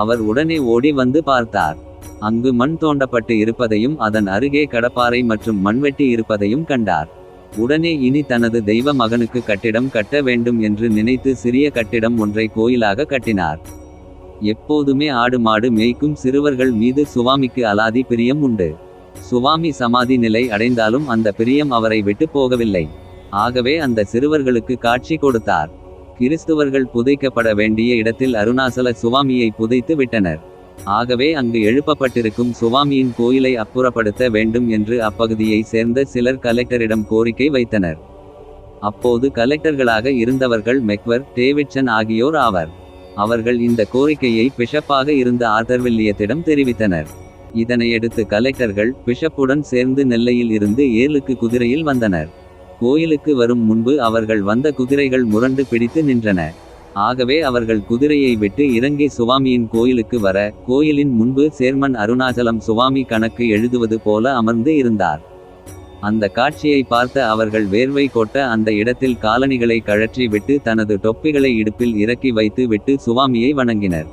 அவர் உடனே ஓடி வந்து பார்த்தார். அங்கு மண் தோண்டப்பட்டு இருப்பதையும் அதன் அருகே கடப்பாரை மற்றும் மண்வெட்டி இருப்பதையும் கண்டார். உடனே இனி தனது தெய்வ மகனுக்கு கட்டிடம் கட்ட வேண்டும் என்று நினைத்து சிறிய கட்டிடம் ஒன்றை கோயிலாக கட்டினார். எப்போதுமே ஆடு மாடு மேய்க்கும் சிறுவர்கள் மீது சுவாமிக்கு அலாதி பிரியம் உண்டு. சுவாமி சமாதி நிலை அடைந்தாலும் அந்த பிரியம் அவரை விட்டு போகவில்லை. ஆகவே அந்த சிறுவர்களுக்கு காட்சி கொடுத்தார். கிறிஸ்துவர்கள் புதைக்கப்பட வேண்டிய இடத்தில் அருணாசல சுவாமியை புதைத்து விட்டனர். ஆகவே அங்கு எழுப்பப்பட்டிருக்கும் சுவாமியின் கோயிலை அப்புறப்படுத்த வேண்டும் என்று அப்பகுதியை சேர்ந்த சிலர் கலெக்டரிடம் கோரிக்கை வைத்தனர். அப்போது கலெக்டர்களாக இருந்தவர்கள் மெக்வர், டேவிட்சன் ஆகியோர் ஆவர். அவர்கள் இந்த கோரிக்கையை பிஷப்பாக இருந்த ஆர்தர் வில்லியத்திடம் தெரிவித்தனர். இதனையடுத்து கலெக்டர்கள் பிஷப்புடன் சேர்ந்து நெல்லையில் இருந்து ஏர்லுக்கு குதிரையில் வந்தனர். கோயிலுக்கு வரும் முன்பு அவர்கள் வந்த குதிரைகள் முரண்டு பிடித்து நின்றன. ஆகவே அவர்கள் குதிரையை விட்டு இறங்கி சுவாமியின் கோயிலுக்கு வர, கோயிலின் முன்பு சேர்மன் அருணாசலம் சுவாமி கணக்கு எழுதுவது போல அமர்ந்து இருந்தார். அந்த காட்சியை பார்த்த அவர்கள் வேர்வை கொட்ட அந்த இடத்தில் காலணிகளை கழற்றி விட்டு தனது தொப்பிகளை இடுப்பில் இறக்கி வைத்து விட்டு சுவாமியை வணங்கினர்.